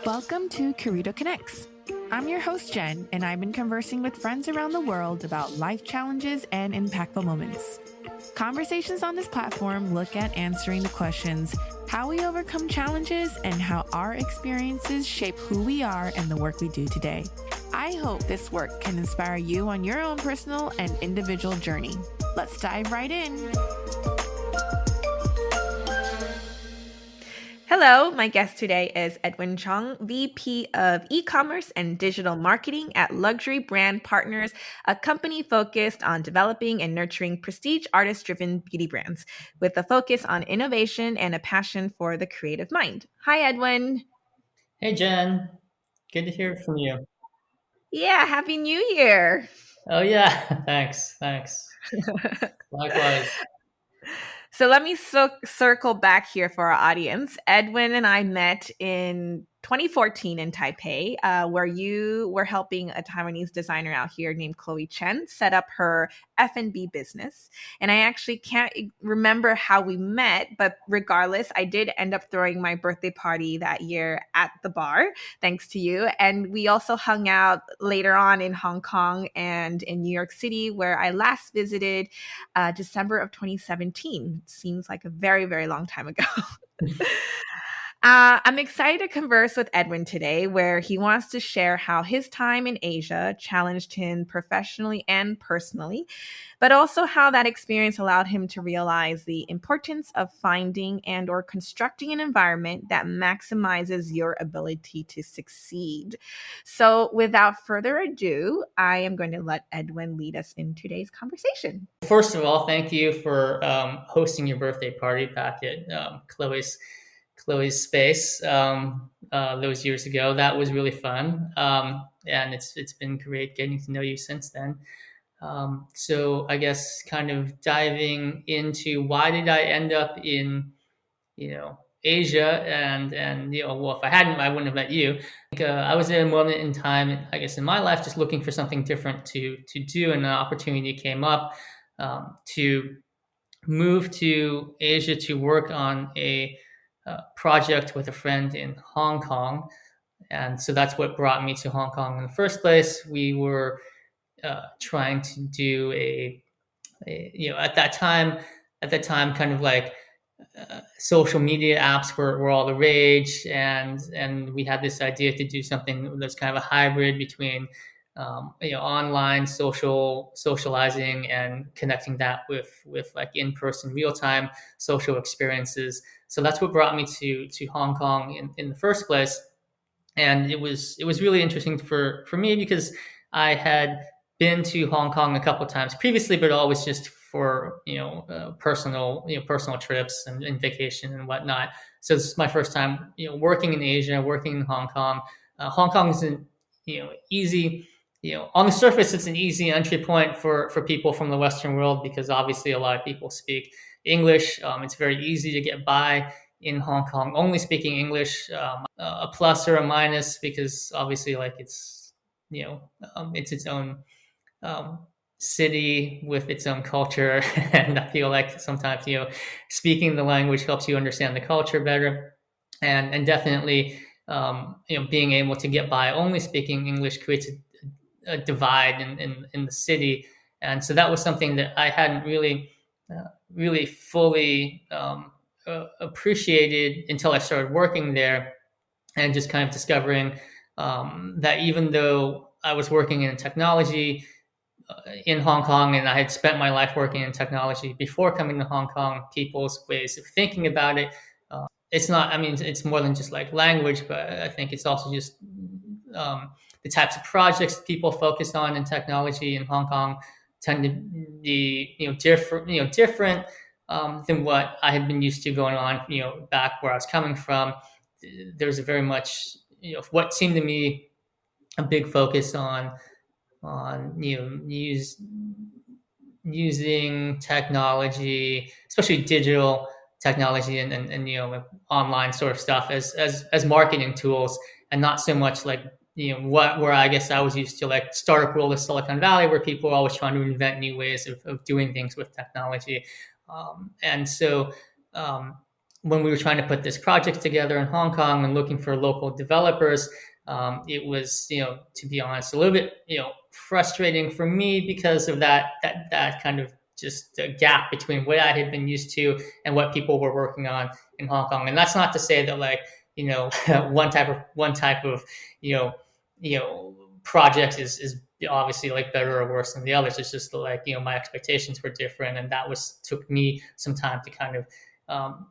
Welcome to Curito Connects. I'm your host, Jenn, and I've been conversing with friends around the world about life challenges and impactful moments. Conversations on this platform look at answering the questions, how we overcome challenges, and how our experiences shape who we are and the work we do today. I hope this work can inspire you on your own personal and individual journey. Let's dive right in. Hello, my guest today is Edwin Chong, VP of E-commerce and Digital Marketing at Luxury Brand Partners, a company focused on developing and nurturing prestige artist-driven beauty brands with a focus on innovation and a passion for the creative mind. Hi, Edwin. Hey Jen, good to hear from you. Yeah, Happy New Year. Oh yeah, thanks. Likewise. So let me circle back here for our audience. Edwin and I met in 2014 in Taipei, where you were helping a Taiwanese designer out here named Chloe Chen set up her F&B business. And I actually can't remember how we met, but regardless, I did end up throwing my birthday party that year at the bar, thanks to you. And we also hung out later on in Hong Kong and in New York City, where I last visited December of 2017. Seems like a very, very long time ago. I'm excited to converse with Edwin today, where he wants to share how his time in Asia challenged him professionally and personally, but also how that experience allowed him to realize the importance of finding and or constructing an environment that maximizes your ability to succeed. So without further ado, I am going to let Edwin lead us in today's conversation. First of all, thank you for hosting your birthday party back at Chloe's space those years ago. That was really fun, and it's been great getting to know you since then. So I guess kind of diving into why did I end up in Asia and well, if I hadn't, I wouldn't have met you. I was at a moment in time, I guess, in my life, just looking for something different to do, and an opportunity came up to move to Asia to work on a project with a friend in Hong Kong, and so that's what brought me to Hong Kong in the first place. We were trying to do at that time, kind of like social media apps were all the rage, and we had this idea to do something that's kind of a hybrid between online socializing and connecting that with like in-person real-time social experiences. So that's what brought me to Hong Kong in the first place. And it was really interesting for me because I had been to Hong Kong a couple of times previously, but always just for personal trips and vacation and whatnot. So this is my first time working in Asia, working in Hong Kong. Hong Kong isn't easy. On the surface, it's an easy entry point for people from the Western world because obviously a lot of people speak English. It's very easy to get by in Hong Kong only speaking English. A plus or a minus because obviously like it's its own city with its own culture, and I feel like sometimes speaking the language helps you understand the culture better, and definitely being able to get by only speaking English creates a divide in the city. And so that was something that I hadn't really fully appreciated until I started working there, and just kind of discovering that even though I was working in technology in Hong Kong, and I had spent my life working in technology before coming to Hong Kong, people's ways of thinking about it, it's not, I mean, it's more than just like language, but I think it's also just the types of projects people focus on in technology in Hong Kong tend to be different than what I had been used to going on back where I was coming from. There's a very much what seemed to me a big focus on using technology, especially digital technology and online sort of stuff as marketing tools, and not so much like where I guess I was used to, like startup world of Silicon Valley, where people are always trying to invent new ways of doing things with technology. And so when we were trying to put this project together in Hong Kong and looking for local developers, it was, to be honest, a little bit, frustrating for me because of that kind of just a gap between what I had been used to and what people were working on in Hong Kong. And that's not to say that like, one type of, you know, project is obviously like better or worse than the others. It's just like, my expectations were different, and that took me some time to kind of um,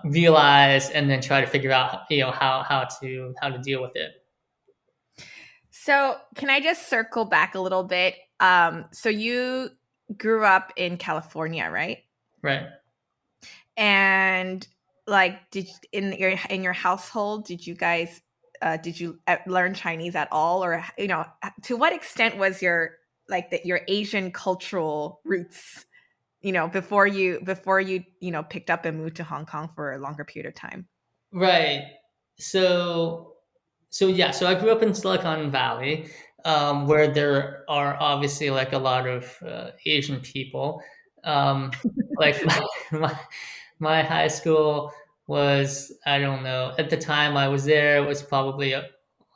realize and then try to figure out how to deal with it. So can I just circle back a little bit? So you grew up in California, right? Right. And like, in your household, did you guys did you learn Chinese at all, or to what extent was your Asian cultural roots, before you picked up and moved to Hong Kong for a longer period of time? Right. So yeah, so I grew up in Silicon Valley, where there are obviously like a lot of Asian people. Like my, my high school was, I don't know, at the time I was there, it was probably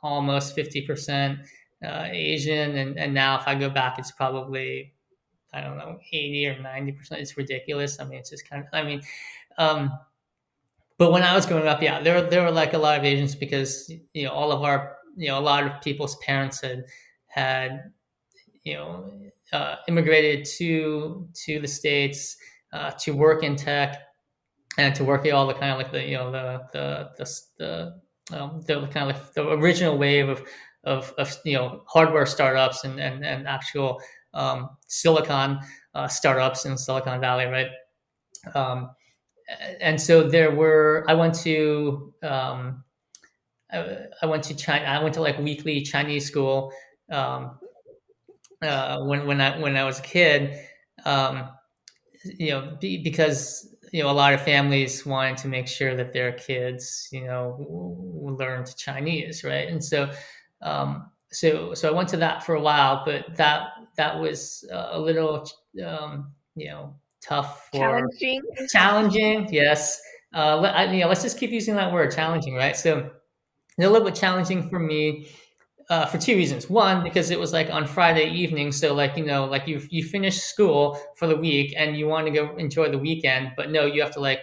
almost 50% Asian, and now if I go back, it's probably, I don't know, 80 or 90%. It's ridiculous. I mean, it's just kind of, I mean, um, but when I was growing up, yeah, there were like a lot of Asians because all of our a lot of people's parents had immigrated to the states to work in tech and to work at all the kind of like the kind of like the original wave of hardware startups and actual silicon startups in Silicon Valley, right? Um, and so I went to China. I went to like weekly Chinese school um, when I was a kid. Um, because a lot of families wanted to make sure that their kids learned Chinese, right? And so I went to that for a while, but that was a little tough for Challenging. challenging. Yes. Let's just keep using that word, challenging, right? So a little bit challenging for me for two reasons. One, because it was like on Friday evening, so like like you finish school for the week and you want to go enjoy the weekend, but no, you have to like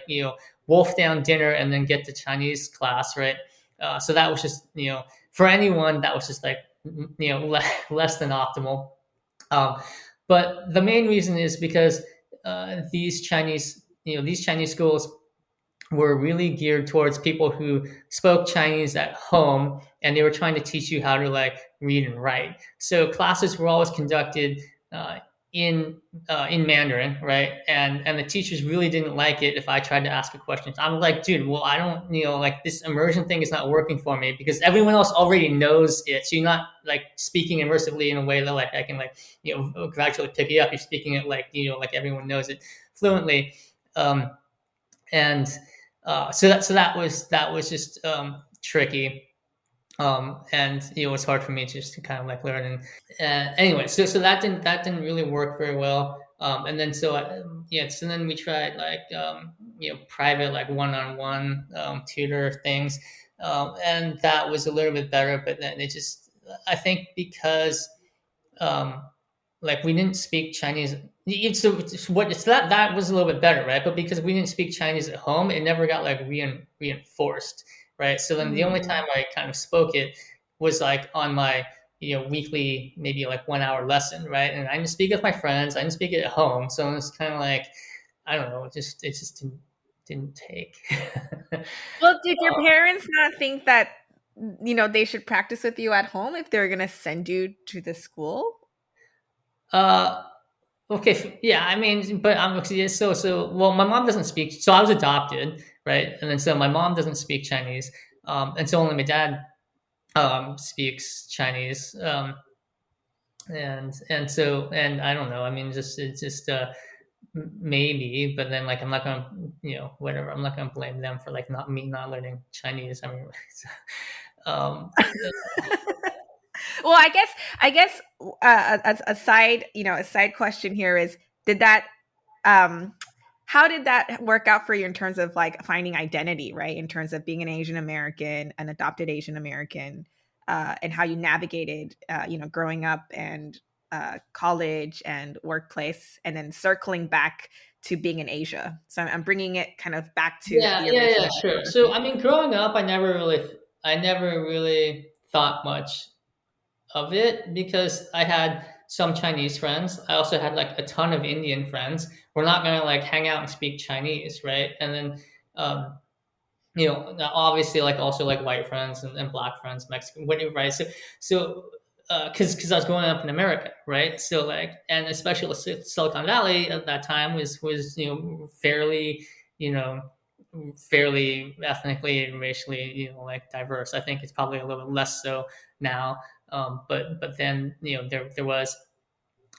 wolf down dinner and then get to Chinese class, right? So that was just for anyone that was just like less than optimal. Um, but the main reason is because these Chinese schools were really geared towards people who spoke Chinese at home, and they were trying to teach you how to like read and write. So classes were always conducted uh, in Mandarin, right? And the teachers really didn't like it if I tried to ask a question. I'm like, dude, well, I don't, like this immersion thing is not working for me because everyone else already knows it. So you're not like speaking immersively in a way that like I can like gradually pick it up. You're speaking it like like everyone knows it fluently. And so that was just tricky, and it was hard for me just to kind of like learn. And anyway, so that didn't really work very well. And then so then we tried like private like one-on-one tutor things, and that was a little bit better. But then it just, I think because um, like we didn't speak Chinese. It's that was a little bit better, right? But because we didn't speak Chinese at home, it never got like reinforced, right? So then the only time I kind of spoke it was like on my weekly maybe like 1 hour lesson, right? And I didn't speak it with my friends. I didn't speak it at home, so it's kind of like I don't know. It just didn't take. Well, did your parents not think that they should practice with you at home if they're going to send you to the school? uh, Okay, yeah, I mean, but yeah, well, my mom doesn't speak, so I was adopted, right? And then so my mom doesn't speak Chinese, and so only my dad speaks Chinese, and I don't know, I mean, just it's just maybe, but then like I'm not gonna whatever, I'm not gonna blame them for like not learning Chinese. I mean, um, Well, I guess a side question here is, did that um how did that work out for you in terms of like finding identity, right? In terms of being an Asian American, an adopted Asian American, and how you navigated, growing up and college and workplace, and then circling back to being in Asia. So I'm bringing it kind of back to Yeah, the yeah, yeah, original. sure. So I mean, growing up, I never really thought much of it because I had some Chinese friends. I also had like a ton of Indian friends. We're not gonna like hang out and speak Chinese, right? And then, um, obviously, like also like white friends and black friends, Mexican, whatever, right? So, because I was growing up in America, right? So like, and especially Silicon Valley at that time was fairly, you know fairly ethnically and racially, like diverse. I think it's probably a little less so now, but then there was,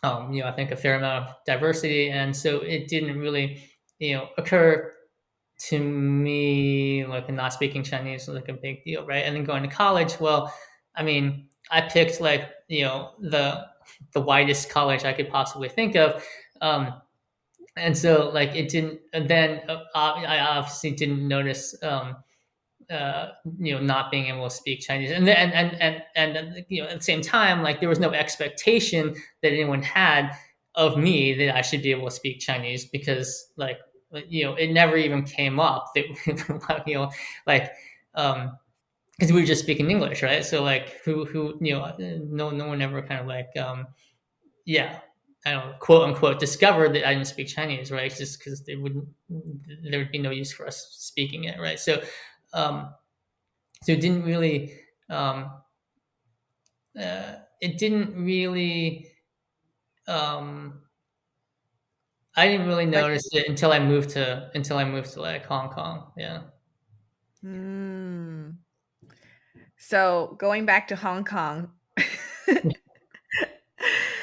I think a fair amount of diversity, and so it didn't really occur to me like not speaking Chinese was like a big deal, right? And then going to college, well, I mean, I picked like the whitest college I could possibly think of. And so like it didn't, and then I obviously didn't notice uh, not being able to speak Chinese, and then, and at the same time, like there was no expectation that anyone had of me that I should be able to speak Chinese because like it never even came up that like because we were just speaking English, right? So like who no one ever kind of like yeah, I don't know, quote unquote discovered that I didn't speak Chinese, right? Just because there would be no use for us speaking it, right? Um, so um, it didn't really, um, I didn't really Like, notice it until I moved to like Hong Kong. Yeah. hmm. So going back to Hong Kong,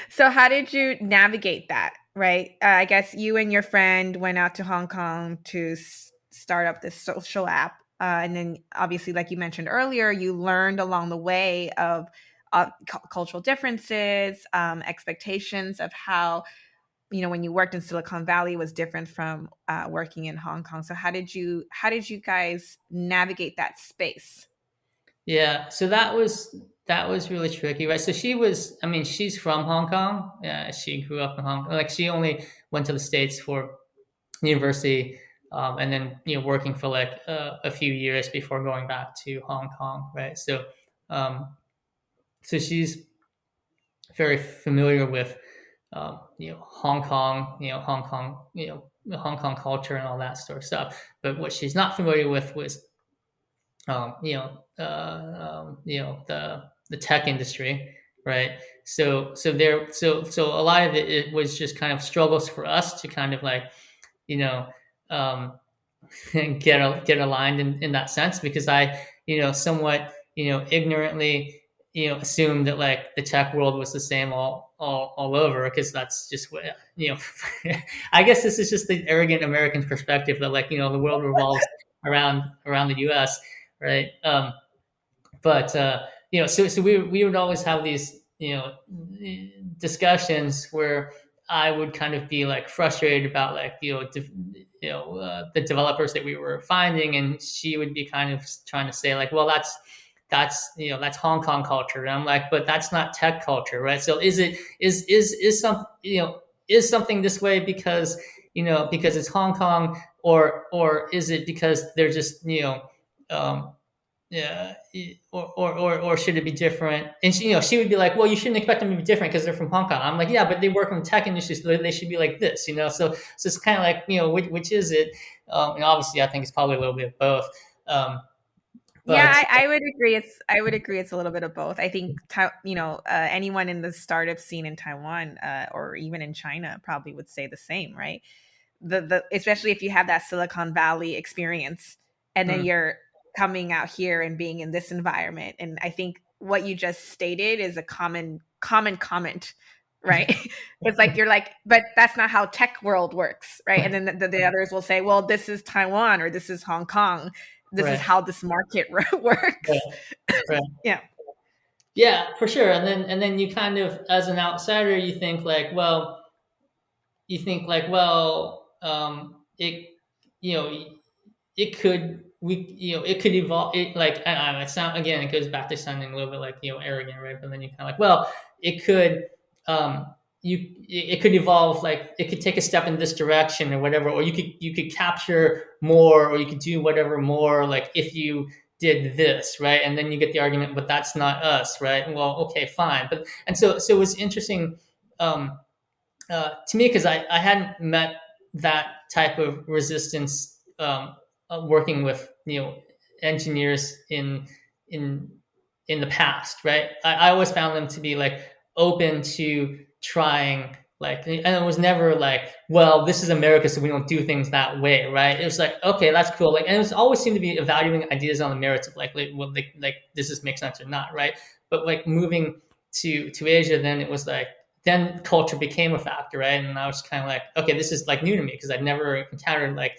so how did you navigate that? Right, I guess you and your friend went out to Hong Kong to start up this social app, and then obviously, like you mentioned earlier, you learned along the way of cultural differences, expectations of how when you worked in Silicon Valley was different from working in Hong Kong. So how did you guys navigate that space? Yeah. So that was really tricky, right? So I mean, she's from Hong Kong. Yeah. She grew up in Hong Kong. Like she only went to the States for university, and then working for like a few years before going back to Hong Kong, right? Um, so she's very familiar with Hong Kong, Hong Kong culture and all that sort of stuff. But what she's not familiar with was the tech industry, right? So a lot of it was just kind of struggles for us to kind of like you know um, get aligned in that sense because I somewhat ignorantly assumed that like the tech world was the same all over because that's just what I guess this is just the arrogant American perspective that like the world revolves around the US, right? But so we would always have these discussions where I would kind of be like frustrated about like the developers that we were finding, and she would be kind of trying to say like, well, that's Hong Kong culture, and I'm like, but that's not tech culture, right? So is some is something this way because because it's Hong Kong, or is it because they're just um, yeah, or should it be different? And she would be like, well, you shouldn't expect them to be different because they're from Hong Kong. I'm like, yeah, but they work in the tech industry, so they should be like this, So it's kind of like, which is it? And obviously, I think it's probably a little bit of both. Um, Yeah, but I would agree it's a little bit of both. I think anyone in the startup scene in Taiwan, or even in China probably would say the same, right? The especially if you have that Silicon Valley experience, and then mm, you're coming out here and being in this environment. And I think what you just stated is a common comment, right? It's like you're like, but that's not how tech world works, right? And then the others will say, well, this is Taiwan or this is Hong Kong. This is right, how this market right, works. right. Yeah. Yeah, for sure. And then you kind of, as an outsider, you think like, well, it, you know, it could it could evolve. It like it's not, again, it goes back to sounding a little bit like arrogant, right? But then you kind of like, well, it could it could evolve, like it could take a step in this direction or whatever, or you could capture more, or you could do whatever more, like if you did this, right? And then you get the argument, but that's not us, right? Well, okay, fine. But and so it was interesting to me, because I hadn't met that type of resistance working with engineers in in the past, right? I always found them to be like open to trying, like, and it was never like, well, this is America, so we don't do things that way, right? It was like, okay, that's cool, like, and it was always seemed to be evaluating ideas on the merits of well, like does this make sense or not, right? But like moving to Asia, then it was like, then culture became a factor, right? And I was kind of like, okay, this is like new to me, because I'd never encountered like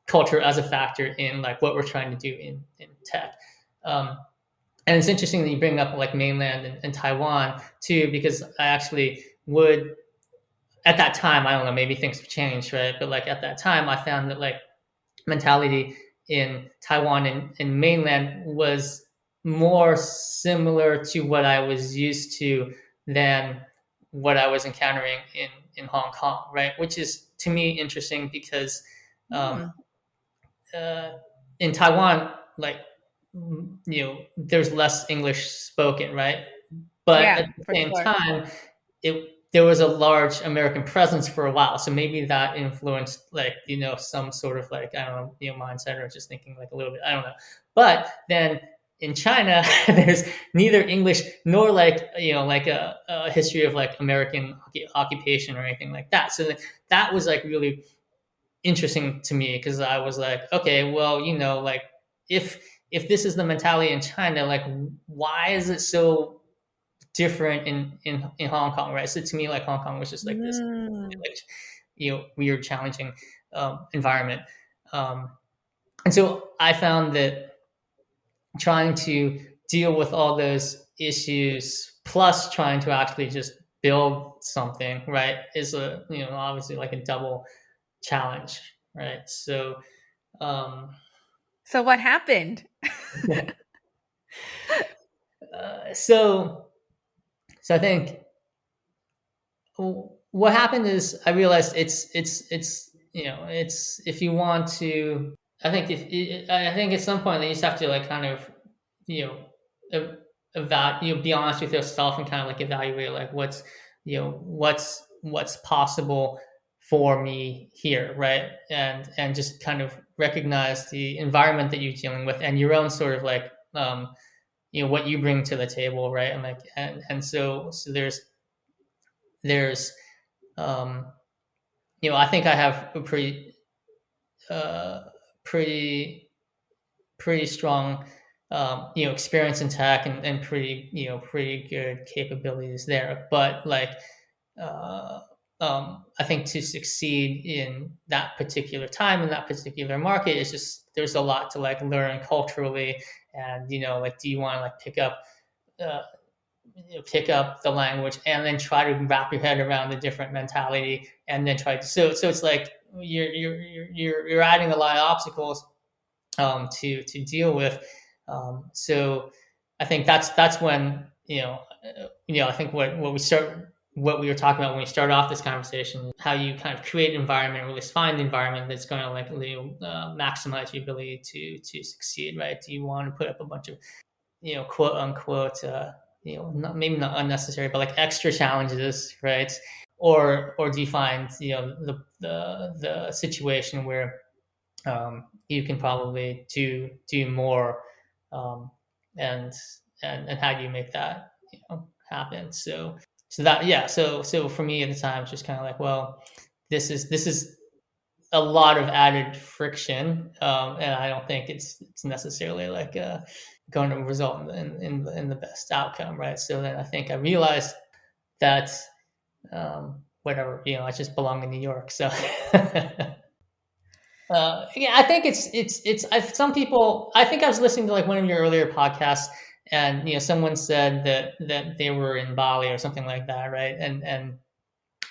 culture as a factor in like what we're trying to do in tech. And it's interesting that you bring up like mainland and Taiwan too, because I actually would, at that time, I don't know, maybe things have changed, right? But like at that time, I found that like mentality in Taiwan and mainland was more similar to what I was used to than what I was encountering in Hong Kong, right? Which is to me interesting, because in Taiwan, like, there's less English spoken, right? But Yeah, at the for same sure. time, there was a large American presence for a while, so maybe that influenced, like, some sort of like, I don't know, mindset, or just thinking like a little bit, I don't know. But then in China, there's neither English nor like like a history of like American occupation or anything like that. So that was like really interesting to me, because I was like, okay, well, like if this is the mentality in China, like why is it so different in Hong Kong, right? So to me, like Hong Kong was just like this, Mm. like, weird, challenging environment, and so I found that trying to deal with all those issues, plus trying to actually just build something, right, is a obviously like a double challenge, right? So um, So what happened? so I think what happened is I realized it's it's, if you want to, I think I think at some point you just have to like kind of you know be honest with yourself and kind of like evaluate like what's possible for me here, right? And just kind of recognize the environment that you're dealing with and your own sort of like what you bring to the table, right? And like so there's um I think I have a uh pretty pretty strong experience in tech, and pretty pretty good capabilities there, but like uh I think to succeed in that particular time in that particular market, it's just there's a lot to like learn culturally. And like, do you want to like uh, pick up the language and then try to wrap your head around the different mentality, and then try to, so it's like you're adding a lot of obstacles to deal with. So I think that's when I think what we were talking about when we started off this conversation, how you kind of create an environment, or at least find the environment that's going to like maximize your ability to succeed, right? Do you want to put up a bunch of quote unquote not, maybe not unnecessary, but like extra challenges, right? Or do you find the situation where you can probably do more, um, and and how do you make that happen? So that, yeah, so for me at the time, it's just kind of like, well, this is a lot of added friction, and I don't think it's necessarily like going to result in the best outcome, right? So then I think I realized that whatever, I just belong in New York, so. Yeah, I think some people. I think I was listening to like one of your earlier podcasts, and someone said that they were in Bali or something like that, right?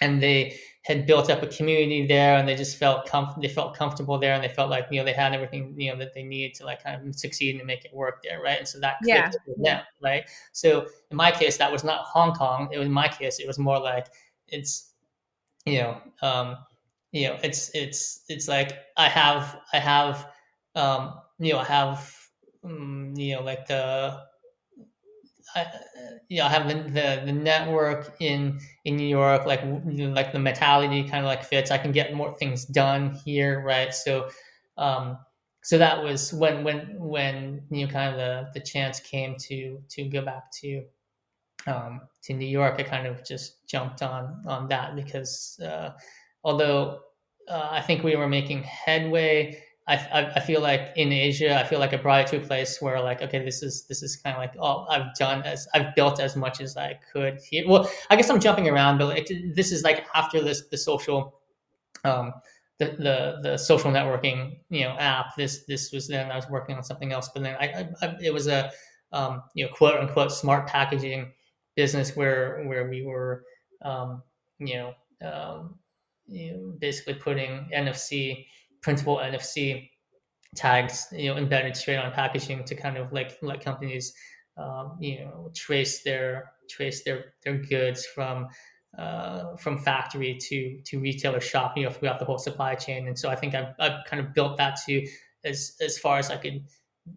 and they had built up a community there, and they just they felt comfortable there, and they felt like they had everything that they needed to like kind of succeed and make it work there, right? And so that Yeah. clicked with them, right? So in my case, that was not Hong Kong. It was in my case, it was more like it's you know um, it's like I have like I, I have the network in New York, like the mentality kind of like fits. I can get more things done here, right? Um, so that was when kind of the chance came to go back to New York. I kind of just jumped on that because although I think we were making headway, I feel like in Asia, I feel like I brought it to a place where like, okay, this is kind of like all I've built as much as I could here. Well, I guess I'm jumping around, but like, this is like after the social um, the social networking app. This was then I was working on something else, but then it was a quote unquote smart packaging business where we were um, you know basically putting printable NFC tags embedded straight on packaging to kind of like let companies trace their goods from factory to retailer shop throughout the whole supply chain. And so I think I've kind of built that to as far as I could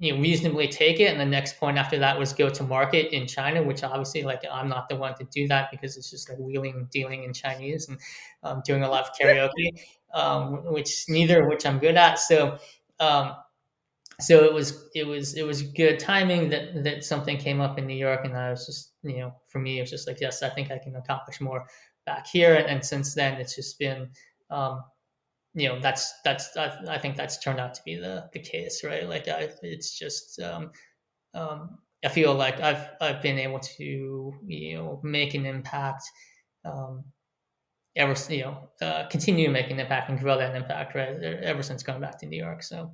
reasonably take it. And the next point after that was go to market in China, which obviously like I'm not the one to do that because it's just like wheeling and dealing in Chinese and doing a lot of karaoke, which neither of which I'm good at. Um, so it was good timing that something came up in New York, and I was just for me it was just like, yes, I think I can accomplish more back here, and since then it's just been I think that's turned out to be the case, right? Like it's just I feel like I've been able to make an impact, um, continue to make an impact and grow that impact, right? Ever since going back to New York, so.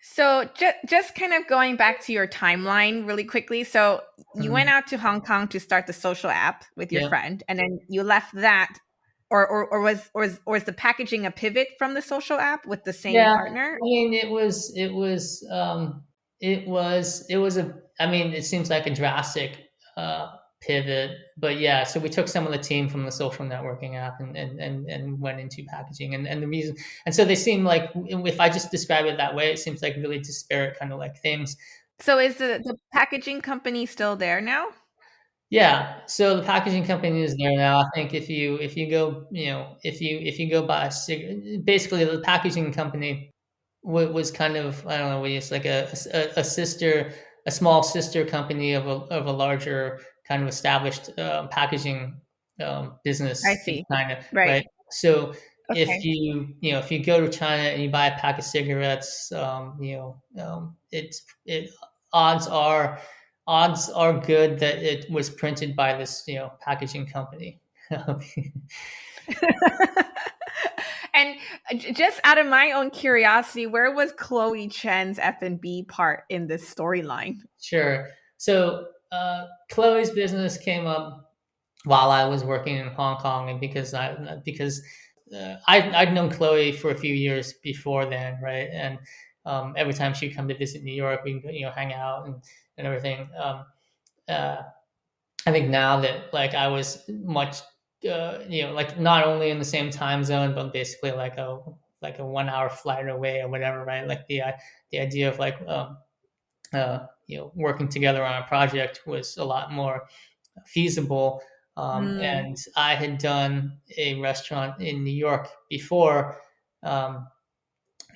So just kind of going back to your timeline really quickly. So you went Mhm. out to Hong Kong to start the social app with your Yeah. friend, and then you left that, or was the packaging a pivot from the social app with the same Yeah, partner? I mean, it was a. I mean, it seems like a drastic pivot, but yeah. So we took some of the team from the social networking app and went into packaging, and the reason, and so they seem like, if I just describe it that way, it seems like really disparate kind of like things. So is the packaging company still there now? Yeah, so the packaging company is there now. I think if you go, if you go buy basically the packaging company was kind of, I don't know, it's like a sister, a small sister company of a larger kind of established packaging I business in see. China, Right. right? So Okay. if you go to China and you buy a pack of cigarettes, it odds are odds are good that it was printed by this packaging company. And just out of my own curiosity, where was Chloe Chen's F&B part in this storyline? Sure. So Chloe's business came up while I was working in Hong Kong, and I'd known Chloe for a few years before then, right? And every time she'd come to visit New York, we'd hang out and everything. Uh, I think now that like I was much like not only in the same time zone, but basically like a 1 hour flight away or whatever, right? Like the idea of like working together on a project was a lot more feasible. Mm, And I had done a restaurant in New York before, um,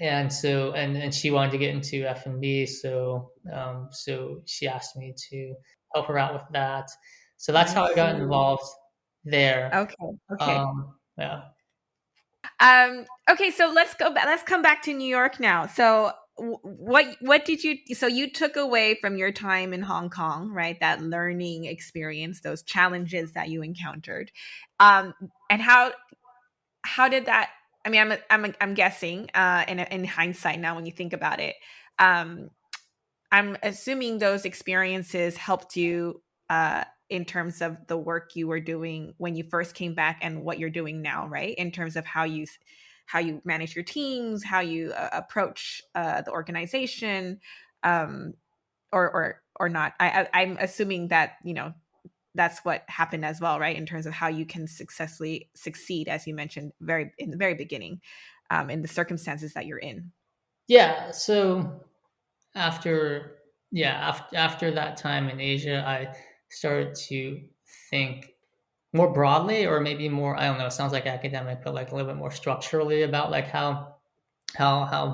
and so and she wanted to get into F&B, so she asked me to help her out with that. So that's I how I got see. involved there. Okay. Okay. Yeah, Okay, so let's go back. Let's come back to New York now. So what did you so you took away from your time in Hong Kong, right? That learning experience, those challenges that you encountered. And how did that I mean, I'm guessing in hindsight now when you think about it. Um I'm assuming those experiences helped you in terms of the work you were doing when you first came back and what you're doing now, right? In terms of how you manage your teams, how you approach the organization, um, or not. I'm assuming that that's what happened as well, right? In terms of how you can successfully succeed, as you mentioned very in the very beginning, in the circumstances that you're in. Yeah. So after after that time in Asia, I started to think more broadly, or maybe more, I don't know, it sounds like academic, but like a little bit more structurally about like how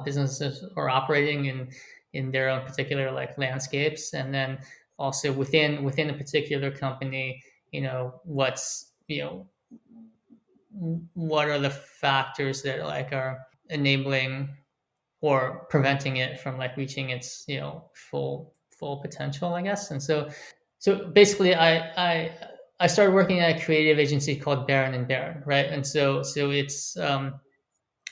businesses are operating in their own particular like landscapes, and then also within a particular company, what's what are the factors that like are enabling or preventing it from like reaching its full potential, I guess. And so basically I started working at a creative agency called Baron and Baron, right? And so it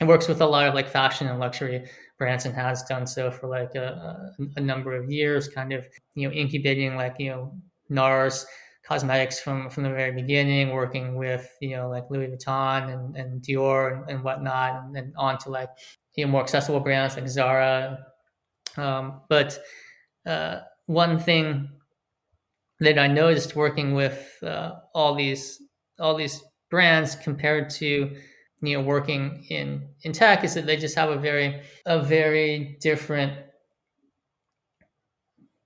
works with a lot of like fashion and luxury brands, and has done so for like a number of years, kind of incubating like NARS cosmetics from the very beginning, working with like Louis Vuitton and Dior and whatnot, and then on to like more accessible brands like Zara. But one thing that I noticed working with all these brands compared to working in tech is that they just have a very different,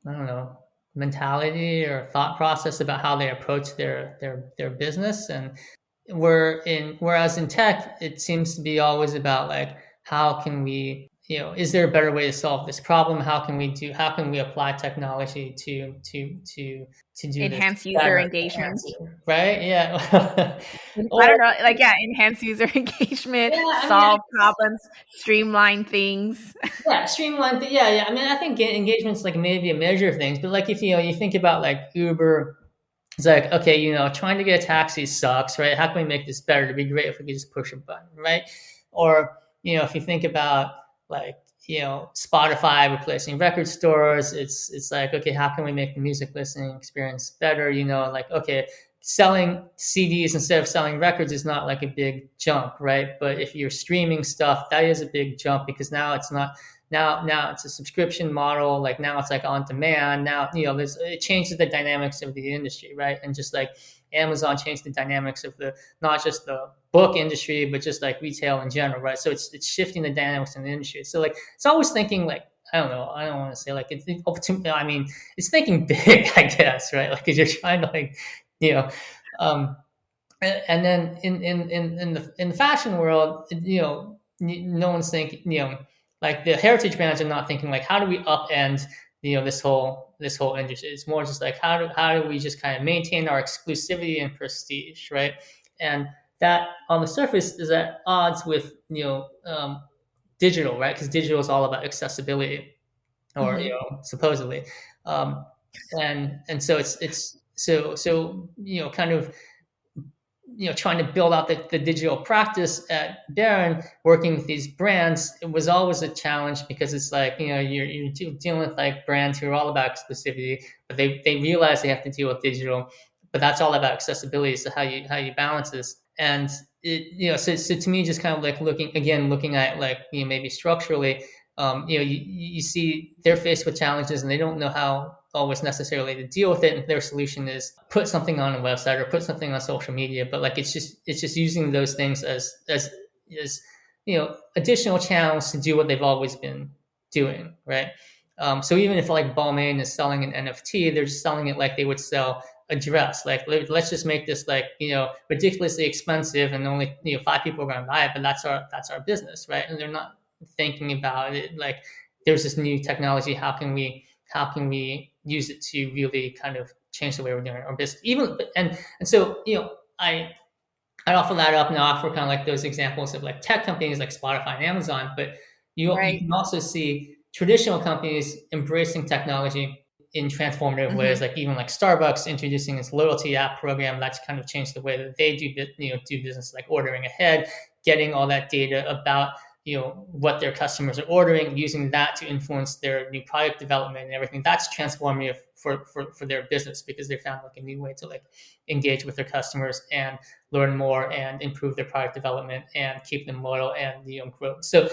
I don't know, mentality or thought process about how they approach their business. And whereas in tech it seems to be always about like, how can we, is there a better way to solve this problem? How can we apply technology to do this Enhance user better, engagement. right? Yeah. I Or don't know, like, yeah, enhance user engagement, yeah, I mean, solve problems, streamline things. yeah, streamline. Yeah. I mean, I think engagement's like maybe a measure of things, but like if you think about like Uber, it's like, okay, trying to get a taxi sucks, right? How can we make this better? It'd be great if we could just push a button, right? Or if you think about like Spotify replacing record stores, it's like, okay, how can we make the music listening experience better? Like, okay, selling CDs instead of selling records is not like a big jump, right? But if you're streaming stuff, that is a big jump, because now it's not, now it's a subscription model. Like now it's like on demand. Now it changes the dynamics of the industry, right? And just like Amazon changed the dynamics of the, not just the book industry, but just like retail in general, right? So it's shifting the dynamics in the industry. So like it's always thinking like, I don't know, I don't want to say like I mean, it's thinking big, I guess, right? Like, because you're trying to like, um, and then in the fashion world, no one's thinking, like the heritage brands are not thinking like, how do we upend this whole industry. It's more just like, how do we just kind of maintain our exclusivity and prestige, right? And that on the surface is at odds with digital, right? Because digital is all about accessibility, or supposedly, and so it's so kind of trying to build out the digital practice at Baron, working with these brands, it was always a challenge, because it's like, you're dealing with like brands who are all about exclusivity, but they realize they have to deal with digital, but that's all about accessibility. So how you balance this, and so to me, just kind of like looking at like maybe structurally, you see they're faced with challenges and they don't know how always necessarily to deal with it, and their solution is put something on a website or put something on social media. But like it's just using those things as additional channels to do what they've always been doing, right? So even if like Balmain is selling an NFT, they're just selling it like they would sell a dress. Like, let's just make this like ridiculously expensive, and only 5 people are going to buy it, but that's our business, right? And they're not thinking about it like, there's this new technology, how can we use it to really kind of change the way we're doing our business. And so I offer that up, and I offer kind of like those examples of like tech companies like Spotify and Amazon, but you can also see traditional companies embracing technology in transformative ways, like even like Starbucks introducing its loyalty app program. That's kind of changed the way that they do business, like ordering ahead, getting all that data about what their customers are ordering, using that to influence their new product development and everything. That's transformative for their business, because they found like a new way to like engage with their customers and learn more and improve their product development and keep them loyal and grow. So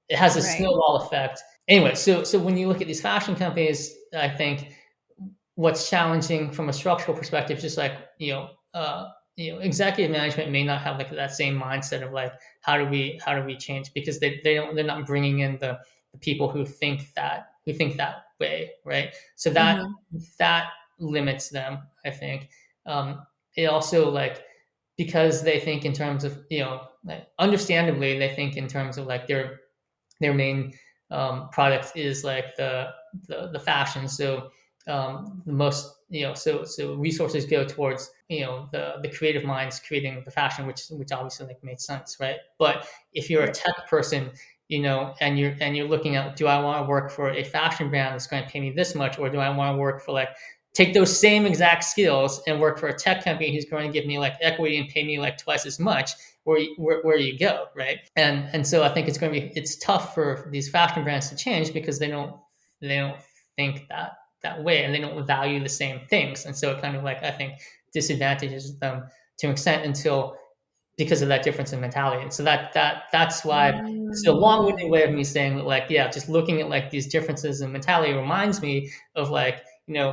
it has a Right. snowball effect. Anyway, so when you look at these fashion companies, I think what's challenging from a structural perspective, just like executive management may not have like that same mindset of like how do we change, because they're not bringing in the people who think that way, right? So Hmm. that limits them, I think. It also, like, because they think in terms of, like, understandably they think in terms of like their main product is like the fashion. So the most, so resources go towards the creative minds creating the fashion, which obviously like makes sense, right? But if you're a Yeah. tech person, and you're looking at, do I want to work for a fashion brand that's going to pay me this much, or do I want to work for, like, take those same exact skills and work for a tech company who's going to give me like equity and pay me like twice as much? Where you go, right? And so I think it's tough for these fashion brands to change, because they don't think that way, and they don't value the same things, and so it kind of, like, I think, disadvantages them to an extent, until, because of that difference in mentality. And so that's why it's a long-winded way of me saying that, like, yeah, just looking at like these differences in mentality reminds me of, like,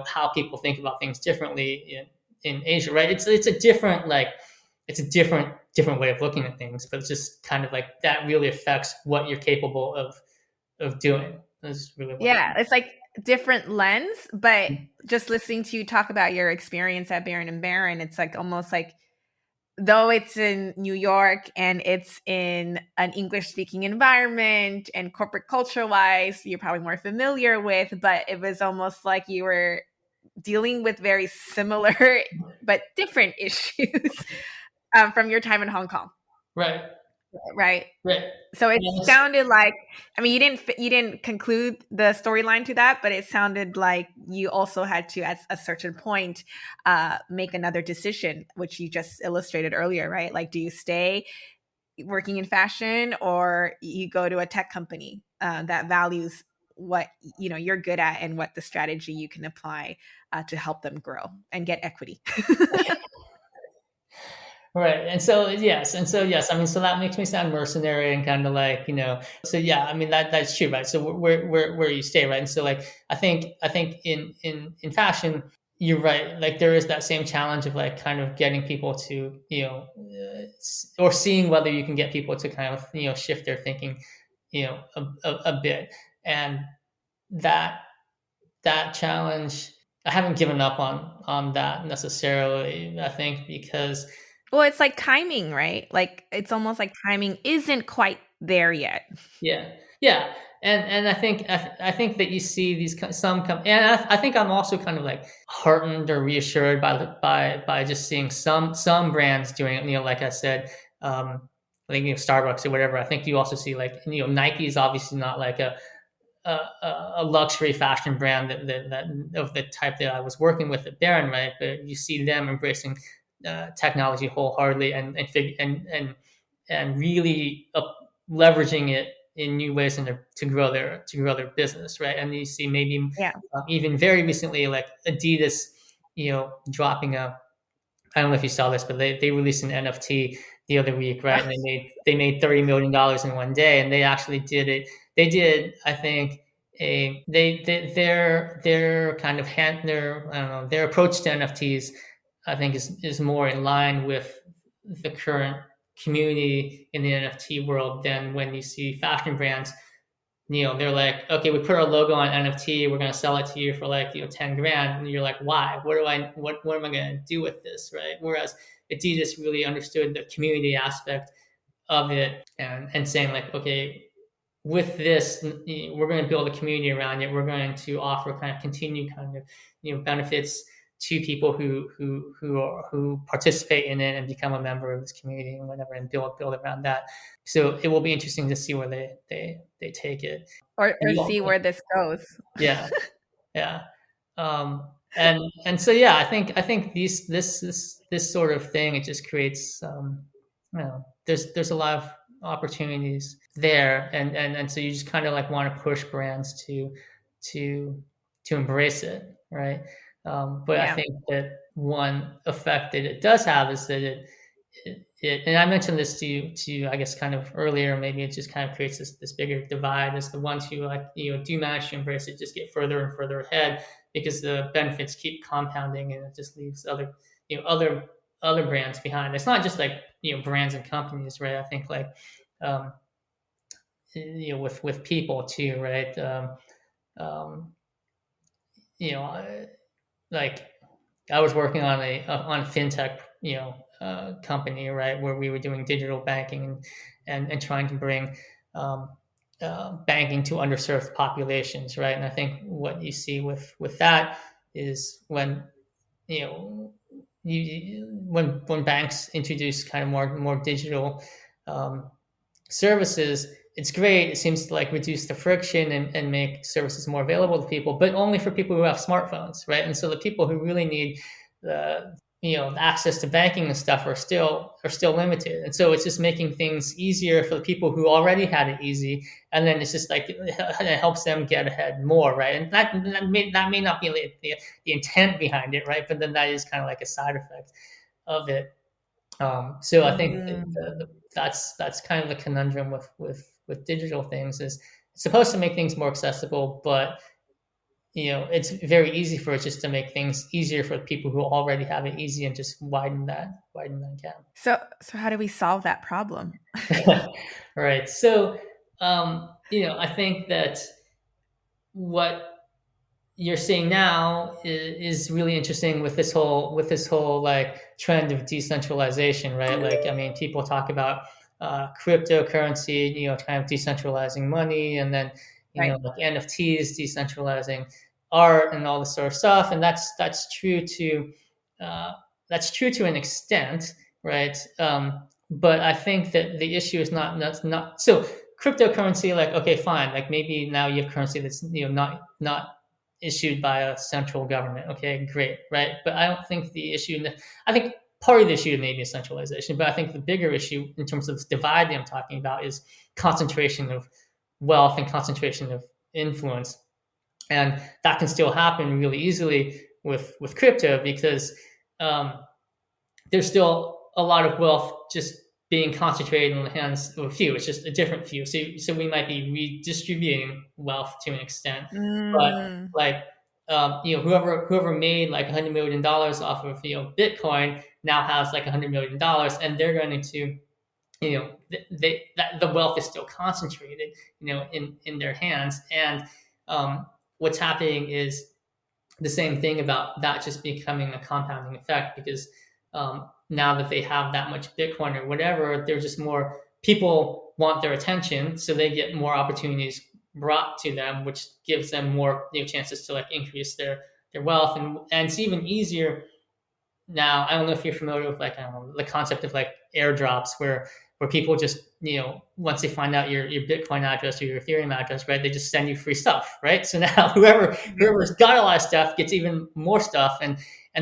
how people think about things differently in Asia, right? It's a different, like, it's a different way of looking at things, but it's just kind of like that really affects what you're capable of doing. That's really what it Yeah, it's like different lens, but just listening to you talk about your experience at Baron and Baron, it's like almost like, though it's in New York and it's in an English speaking environment and corporate culture wise, you're probably more familiar with, but it was almost like you were dealing with very similar but different issues from your time in Hong Kong, right, right? right. So it Yes. sounded like, I mean, you didn't conclude the storyline to that, but it sounded like you also had to, at a certain point, make another decision, which you just illustrated earlier, right? Like, do you stay working in fashion, or you go to a tech company that values what you're good at and what the strategy you can apply to help them grow and get equity. Right. And so yes, I mean, so that makes me sound mercenary and kind of like, so yeah, I mean, that's true, right? So where you stay, right? And so, like, I think in fashion, you're right. Like, there is that same challenge of, like, kind of getting people to, or seeing whether you can get people to kind of, shift their thinking, a bit. And that that challenge, I haven't given up on that necessarily, I think, because Well, it's like timing, right? Like, it's almost like timing isn't quite there yet. yeah, yeah, and I think that you see and I think I'm also kind of like heartened or reassured by just seeing some brands doing it. Like I said, I think, Starbucks or whatever. I think you also see, like, Nike is obviously not like a luxury fashion brand that of the type that I was working with at Baron, right? But you see them embracing technology wholeheartedly, and really leveraging it in new ways, to grow their business, right? And you see maybe Yeah. even very recently, like Adidas, dropping a, I don't know if you saw this, but they released an NFT the other week, right? And they made $30 million in one day, and they actually did it. They did, I think, their kind of I don't know, their approach to NFTs, I think, is more in line with the current community in the NFT world than when you see fashion brands. They're like, okay, we put our logo on NFT, we're gonna sell it to you for, like, 10 grand, and you're like, why? What am I gonna do with this, right? Whereas Adidas really understood the community aspect of it, and saying, like, okay, with this, we're going to build a community around it. We're going to offer kind of continued kind of, benefits to people who participate in it and become a member of this community and whatever, and build around that. So it will be interesting to see where they take it. Or You see also, where this goes. yeah, yeah. And so, yeah, I think this sort of thing, it just creates, there's a lot opportunities there, and so you just kind of like want to push brands to to embrace it, right? But I Yeah. think that one effect that it does have is that and I mentioned this to you, I guess, kind of earlier. Maybe it just kind of creates this bigger divide as the ones who like do manage to embrace it just get further and further ahead because the benefits keep compounding and it just leaves other other brands behind. It's not just like brands and companies, right? I think like um, with people too, right? Um, you know, like I was working on a fintech, company, right, where we were doing digital banking and trying to bring um, banking to underserved populations, right? And I think what you see with that is when you know when banks introduce kind of more digital um, services, it's great. It seems to like reduce the friction and make services more available to people, but only for people who have smartphones, right? And so the people who really need the access to banking and stuff are still limited. And so it's just making things easier for the people who already had it easy, and then it's just like it helps them get ahead more, right? And that may not be like the intent behind it, right? But then that is kind of like a side effect of it. So I think that Mm. that's kind of the conundrum with digital things is it's supposed to make things more accessible, but it's very easy for it just to make things easier for people who already have it easy and just widen that gap. So how do we solve that problem? Right. So I think that what you're seeing now is really interesting with this whole like trend of decentralization, right? Like, I mean, people talk about cryptocurrency, kind of decentralizing money, and then Right. like NFTs decentralizing art and all this sort of stuff, and uh, that's true to an extent, right? But I think that the issue is not so cryptocurrency. Like, okay, fine, like maybe now you have currency that's not issued by a central government. Okay, great, right? But I don't think the issue. I think part of the issue may be centralization, but I think the bigger issue in terms of this divide that I'm talking about is concentration of wealth and concentration of influence, and that can still happen really easily with crypto because um, there's still a lot of wealth just being concentrated in the hands of a few. It's just a different few. So we might be redistributing wealth to an extent, but Mm. like whoever made like $100 million off of Bitcoin now has like $100 million, and they're going to the wealth is still concentrated in their hands, and what's happening is the same thing about that just becoming a compounding effect because now that they have that much Bitcoin or whatever, there's just more people want their attention, so they get more opportunities brought to them, which gives them more chances to like increase their wealth, and it's even easier now. I don't know if you're familiar with like I don't know, the concept of like airdrops, where people just once they find out your Bitcoin address or your Ethereum address, right, they just send you free stuff, right? So now whoever's got a lot of stuff gets even more stuff, and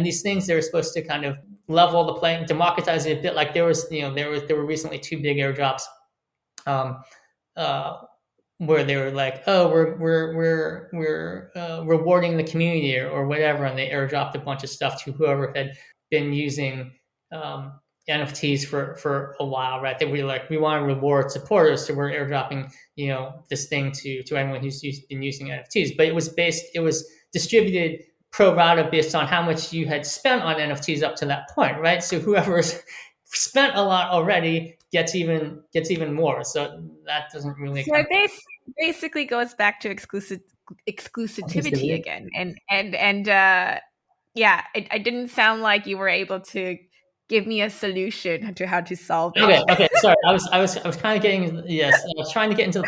these things they're supposed to kind of level the playing, democratize it a bit. Like there were recently two big airdrops. Um, uh, where they were like, oh, we're rewarding the community or whatever, and they airdropped a bunch of stuff to whoever had been using NFTs for a while, right? That we like, we want to reward supporters, so we're airdropping this thing to anyone who's been using NFTs. But it was distributed pro rata based on how much you had spent on NFTs up to that point, right? So whoever's spent a lot already gets even more. So that doesn't really So kind it basically goes back to exclusivity of again, and yeah, it didn't sound like you were able to give me a solution to how to solve it. Okay, okay. Sorry, I was kind of getting, yes. I was trying to get into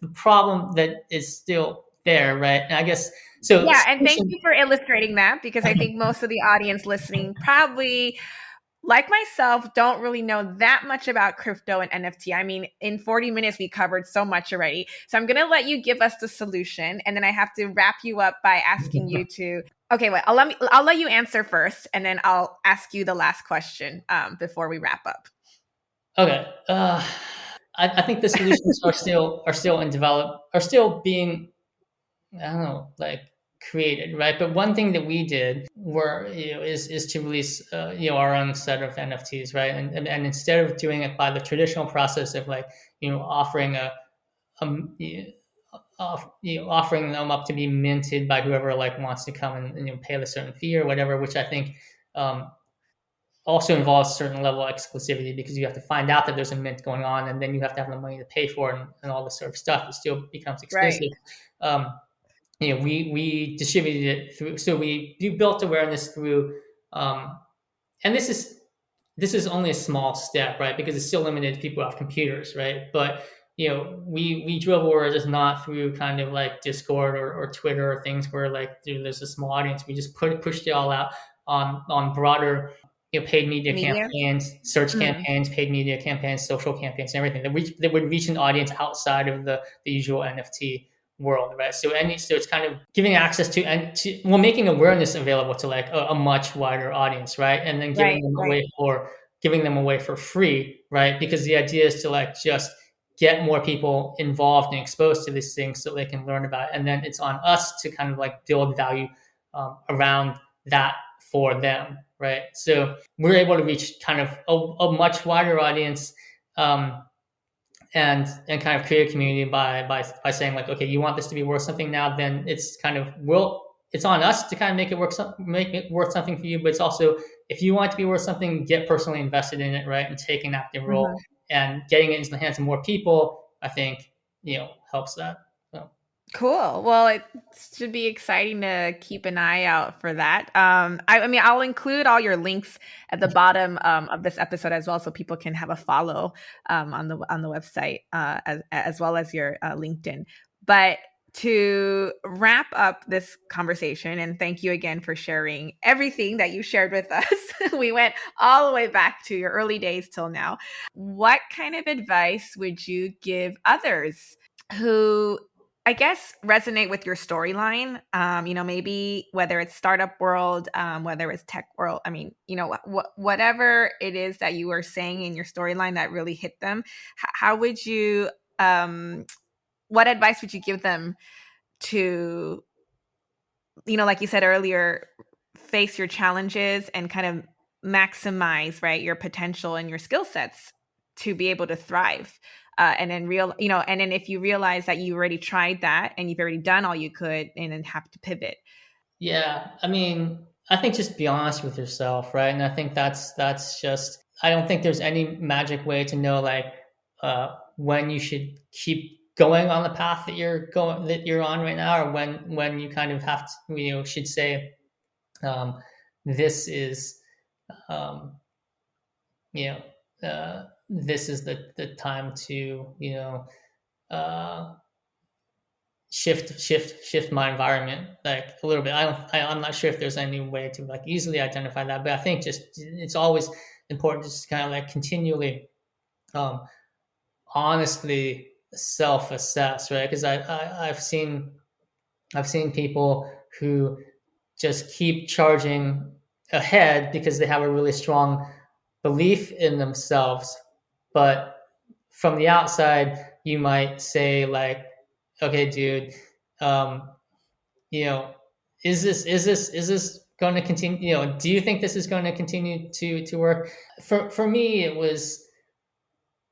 the problem that is still there, right? And I guess so. Yeah, and thank Solution, you for illustrating that because I think most of the audience listening probably, like myself, don't really know that much about crypto and NFT. I mean, in 40 minutes, we covered so much already. So I'm going to let you give us the solution, and then I have to wrap you up by asking you to. Okay, wait. I'll let you answer first, and then I'll ask you the last question before we wrap up. okay. I think the solutions are still in develop are still being, I don't know, like created, right? But one thing that we did were, is to release, our own set of NFTs, right? And instead of doing it by the traditional process of like, offering offering them up to be minted by whoever like wants to come and pay a certain fee or whatever, which I think um, also involves certain level of exclusivity because you have to find out that there's a mint going on, and then you have to have the money to pay for it and all this sort of stuff. It still becomes Right. exclusive. Um, we distributed it through, so we built awareness through, um, and this is only a small step, right? Because it's still limited to people who have computers, right? But we drove awareness not through kind of like Discord or Twitter or things where like there's a small audience. We just pushed it all out on broader, paid media Media. campaigns, search Mhm. campaigns, paid media campaigns, social campaigns, and everything that would reach an audience outside of the usual NFT world, right? So it's kind of giving access to, well, making awareness available to like a much wider audience, right? And then Right. Right. giving them away for free, right? Because the idea is to like just get more people involved and exposed to these things so they can learn about it. And then it's on us to kind of like build value around that for them, right? So we're able to reach kind of a much wider audience, um, and kind of create a community by saying like, okay, you want this to be worth something now, then it's kind of, it's on us to kind of make it worth something for you, but it's also, if you want it to be worth something, get personally invested in it, right, and take an active role, Mhm. and getting it into the hands of more people, I think, helps that. So Cool. Well, it should be exciting to keep an eye out for that. I mean, I'll include all your links at the bottom of this episode as well, so people can have a follow on the website as well as your LinkedIn. But to wrap up this conversation, and thank you again for sharing everything that you shared with us. We went all the way back to your early days till now. What kind of advice would you give others who, I guess, resonate with your storyline? Maybe whether it's startup world, whether it's tech world. I mean, whatever it is that you were saying in your storyline that really hit them. How would you? What advice would you give them to, like you said earlier, face your challenges and kind of maximize, right, your potential and your skill sets to be able to thrive? And then if you realize that you already tried that and you've already done all you could and then have to pivot. yeah, I mean, I think just be honest with yourself, right? And I think that's just, I don't think there's any magic way to know like when you should keep going on the path that you're on right now, or when you kind of have to, should say, um, this is, um, you this is the time to, uh, shift my environment like a little bit. I'm not sure if there's any way to like easily identify that, but I think just it's always important just to kind of like continually, um, honestly self-assess, right? Because I've seen people who just keep charging ahead because they have a really strong belief in themselves, but from the outside you might say like, okay dude, um, you know, is this going to continue? Do you think this is going to continue to work? For me, it was.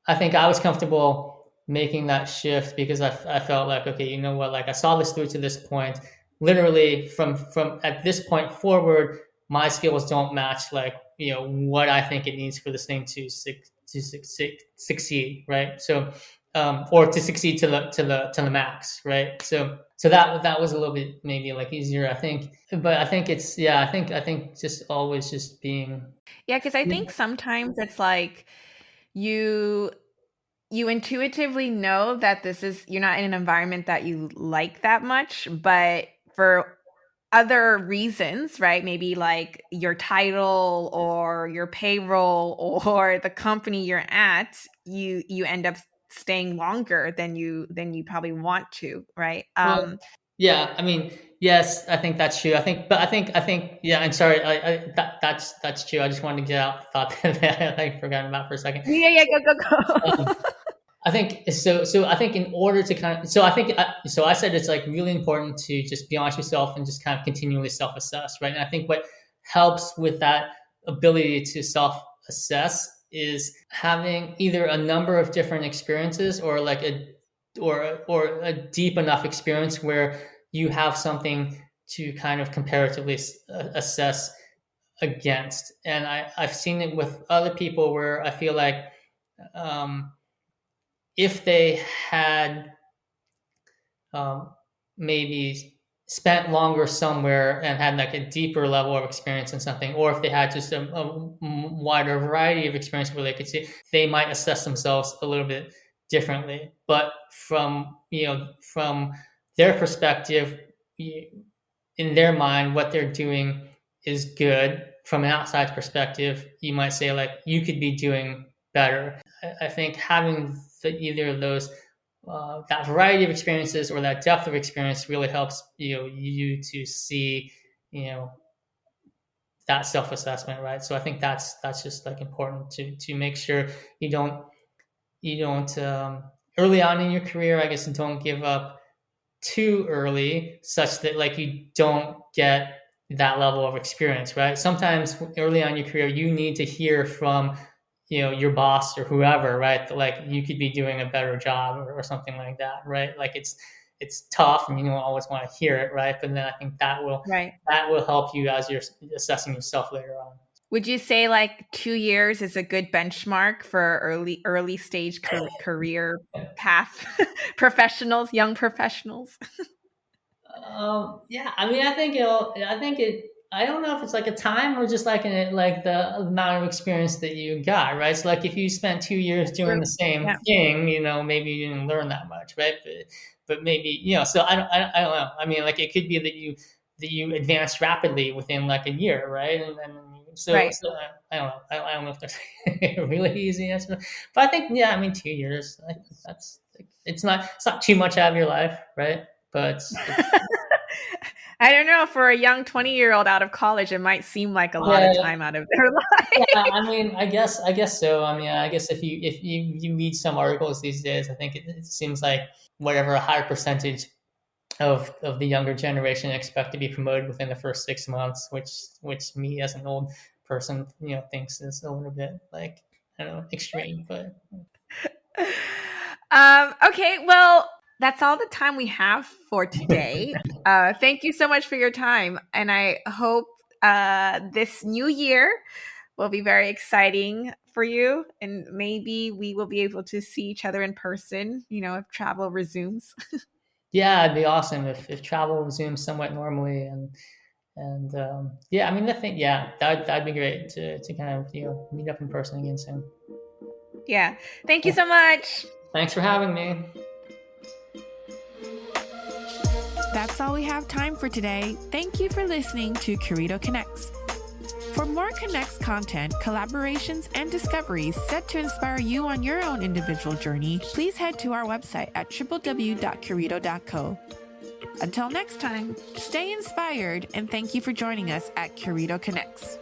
I think I was comfortable making that shift because I felt like, okay, you know what? Like I saw this through to this point. Literally, from at this point forward, my skills don't match like what I think it needs for this thing succeed, right? So, or to succeed to the max, right? So that was a little bit maybe like easier, I think. But I think it's, yeah, I think just always just being. Yeah, because I think sometimes it's like you you intuitively know that you're not in an environment that you like that much, but for other reasons, right? Maybe like your title or your payroll or the company you're at, you end up staying longer than you probably want to, right? Well, yeah, I mean, yes, I think that's true. I think, yeah. I'm sorry, that's true. I just wanted to get out the thought that I forgot about for a second. Yeah, yeah, go, go, Um, go. I think so. So I think in order to kind of, so I said it's like really important to just be honest with yourself and just kind of continually self-assess, right? And I think what helps with that ability to self-assess is having either a number of different experiences or like or a deep enough experience where you have something to kind of comparatively assess against. And I've seen it with other people where I feel like um, if they had um, maybe spent longer somewhere and had like a deeper level of experience in something, or if they had just a wider variety of experience where they could see, they might assess themselves a little bit differently. But from their perspective, in their mind, what they're doing is good. From an outside perspective, you might say like you could be doing better. I think having either of those, that variety of experiences or that depth of experience, really helps you to see you know that self assessment, right? So I think that's just like important to make sure you don't early on in your career, I guess, don't give up too early, such that like you don't get that level of experience, right? Sometimes early on in your career, you need to hear from your boss or whoever, right? That, like, you could be doing a better job, or something like that, right? Like it's tough, and you don't always want to hear it, right? But then I think Right. that will help you as you're assessing yourself later on. Would you say like 2 years is a good benchmark for early stage career path professionals, young professionals? Yeah, I mean, I think it. I don't know if it's like a time or just like like the amount of experience that you got, right? So like if you spent 2 years doing True. the same Yeah. thing, maybe you didn't learn that much, right? But maybe So I don't know. I mean, like it could be that you advanced rapidly within like a year, right? And Right. so I don't know. I don't know if there's a really easy answer, but I think, yeah. I mean, 2 years. I think that's like, it's not too much out of your life, right? But I don't know. For a young 20-year-old out of college, it might seem like a lot of yeah, time out of their yeah. life. I mean, I guess so. I mean, I guess if you read some articles these days, I think it seems like whatever a higher percentage of the younger generation expect to be promoted within the first 6 months, which me as an old person, thinks is a little bit like, I don't know, extreme, but Okay, well, that's all the time we have for today. Thank you so much for your time, and I hope this new year will be very exciting for you, and maybe we will be able to see each other in person, if travel resumes. yeah, it'd be awesome if travel resumes somewhat normally. And yeah, I mean, I think, yeah, that'd be great to kind of meet up in person again soon. Yeah. Thank you so much. Thanks for having me. That's all we have time for today. Thank you for listening to Curito Connects. For more Connects content, collaborations, and discoveries set to inspire you on your own individual journey, please head to our website at www.curito.co. Until next time, stay inspired, and thank you for joining us at Curito Connects.